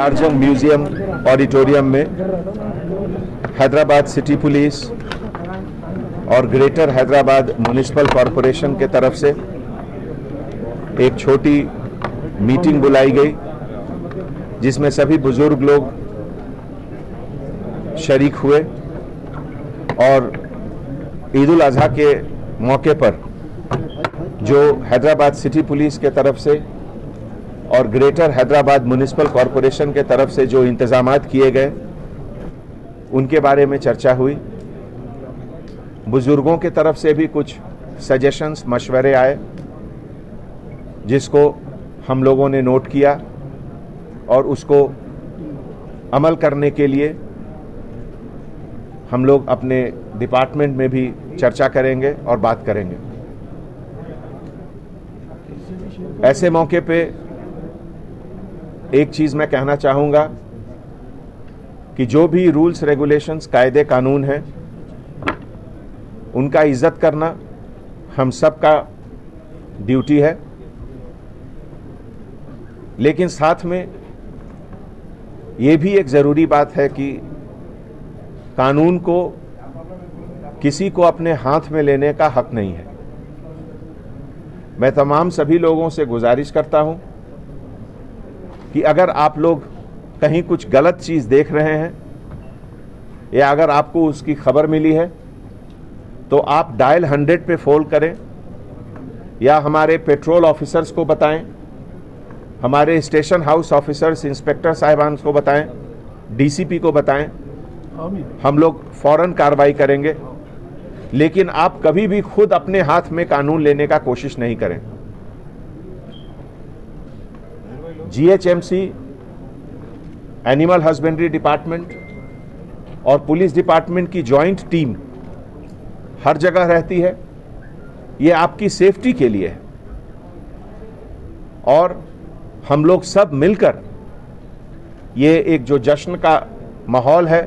Safdarjung museum auditorium में Hyderabad city police और greater Hyderabad municipal corporation के तरफ से एक छोटी मीटिंग बुलाई गई, जिसमें सभी बुजुर्ग लोग शरीक हुए और ईद उल अजहा के मौके पर जो हैदराबाद सिटी पुलिस के तरफ से और ग्रेटर हैदराबाद म्युनिसिपल कॉरपोरेशन के तरफ से जो इंतजामात किए गए उनके बारे में चर्चा हुई। बुजुर्गों के तरफ से भी कुछ सजेशंस, मशवरे आए, जिसको हम लोगों ने नोट किया और उसको अमल करने के लिए हम लोग अपने डिपार्टमेंट में भी चर्चा करेंगे और बात करेंगे। ऐसे मौके पे एक चीज़ मैं कहना चाहूँगा कि जो भी रूल्स रेगुलेशंस, कायदे कानून हैं, उनका इज्जत करना हम सब का ड्यूटी है, लेकिन साथ में ये भी एक ज़रूरी बात है कि कानून को किसी को अपने हाथ में लेने का हक नहीं है। मैं तमाम सभी लोगों से गुजारिश करता हूं कि अगर आप लोग कहीं कुछ गलत चीज़ देख रहे हैं या अगर आपको उसकी खबर मिली है तो आप डायल 100 पे फ़ोन करें या हमारे पेट्रोल ऑफिसर्स को बताएं, हमारे स्टेशन हाउस ऑफिसर्स, इंस्पेक्टर साहिबान को बताएं, डीसीपी को बताएं। हम लोग फौरन कार्रवाई करेंगे, लेकिन आप कभी भी खुद अपने हाथ में कानून लेने का कोशिश नहीं करें। जीएचएमसी, एनिमल हस्बेंड्री डिपार्टमेंट और पुलिस डिपार्टमेंट की जॉइंट टीम हर जगह रहती है। ये आपकी सेफ्टी के लिए है और हम लोग सब मिलकर ये एक जो जश्न का माहौल है,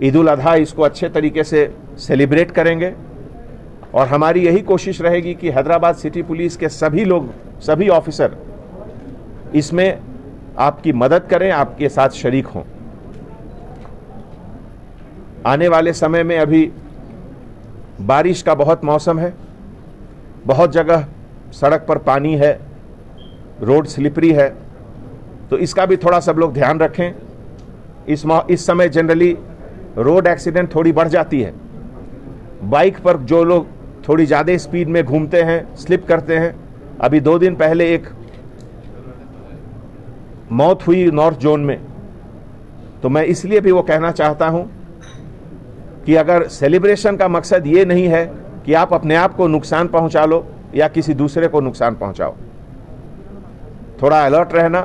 ईद उल अजहा, इसको अच्छे तरीके से सेलिब्रेट करेंगे और हमारी यही कोशिश रहेगी कि हैदराबाद सिटी पुलिस के सभी लोग, सभी ऑफिसर इसमें आपकी मदद करें, आपके साथ शरीक हों। आने वाले समय में अभी बारिश का बहुत मौसम है, बहुत जगह सड़क पर पानी है, रोड स्लिपरी है, तो इसका भी थोड़ा सब लोग ध्यान रखें। इस समय जनरली रोड एक्सीडेंट थोड़ी बढ़ जाती है। बाइक पर जो लोग थोड़ी ज़्यादा स्पीड में घूमते हैं, स्लिप करते हैं। अभी 2 दिन पहले एक मौत हुई नॉर्थ जोन में, तो मैं इसलिए भी वो कहना चाहता हूं कि अगर सेलिब्रेशन का मकसद ये नहीं है कि आप अपने आप को नुकसान पहुंचा लो या किसी दूसरे को नुकसान पहुंचाओ, थोड़ा अलर्ट रहना,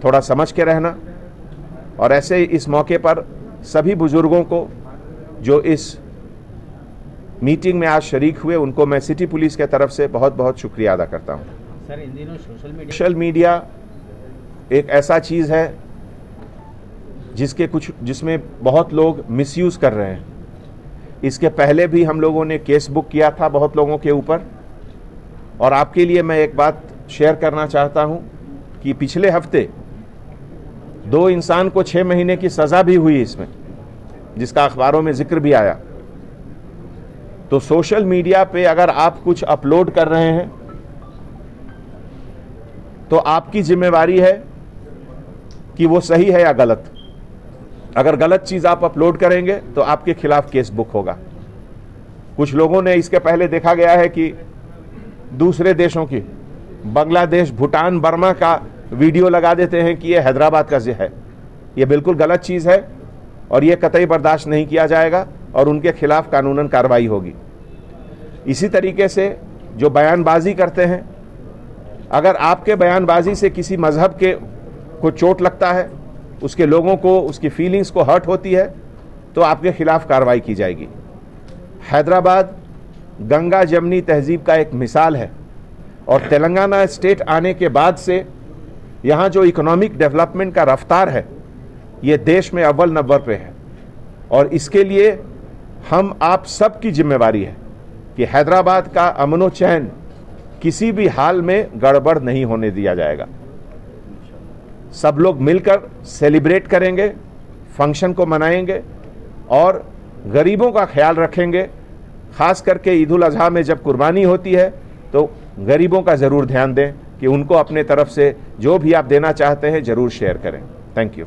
थोड़ा समझ के रहना। और ऐसे ही इस मौके पर सभी बुजुर्गों को जो इस मीटिंग में आज शरीक हुए, उनको मैं सिटी पुलिस के तरफ से बहुत बहुत शुक्रिया अदा करता हूं। सर, इन दिनों सोशल मीडिया एक ऐसा चीज़ है जिसमें बहुत लोग मिसयूज़ कर रहे हैं। इसके पहले भी हम लोगों ने केस बुक किया था बहुत लोगों के ऊपर, और आपके लिए मैं एक बात शेयर करना चाहता हूं कि पिछले हफ्ते 2 इंसान को 6 महीने की सज़ा भी हुई इसमें, जिसका अखबारों में जिक्र भी आया। तो सोशल मीडिया पे अगर आप कुछ अपलोड कर रहे हैं तो आपकी जिम्मेवारी है कि वो सही है या गलत। अगर गलत चीज़ आप अपलोड करेंगे तो आपके खिलाफ केस बुक होगा। कुछ लोगों ने इसके पहले देखा गया है कि दूसरे देशों की, बांग्लादेश, भूटान, बर्मा का वीडियो लगा देते हैं कि ये हैदराबाद का है। ये बिल्कुल गलत चीज़ है और ये कतई बर्दाश्त नहीं किया जाएगा और उनके खिलाफ कानूनन कार्रवाई होगी। इसी तरीके से जो बयानबाजी करते हैं, अगर आपके बयानबाजी से किसी मजहब के को चोट लगता है, उसके लोगों को, उसकी फीलिंग्स को हर्ट होती है, तो आपके खिलाफ कार्रवाई की जाएगी। हैदराबाद गंगा जमनी तहजीब का एक मिसाल है और तेलंगाना स्टेट आने के बाद से यहाँ जो इकोनॉमिक डेवलपमेंट का रफ्तार है, ये देश में अव्वल नंबर पे है। और इसके लिए हम आप सब की जिम्मेवारी है कि हैदराबाद का अमन चैन किसी भी हाल में गड़बड़ नहीं होने दिया जाएगा। सब लोग मिलकर सेलिब्रेट करेंगे, फंक्शन को मनाएंगे और गरीबों का ख्याल रखेंगे। खास करके ईद उल अजहा में जब कुर्बानी होती है तो गरीबों का ज़रूर ध्यान दें कि उनको अपने तरफ से जो भी आप देना चाहते हैं ज़रूर शेयर करें। Thank you.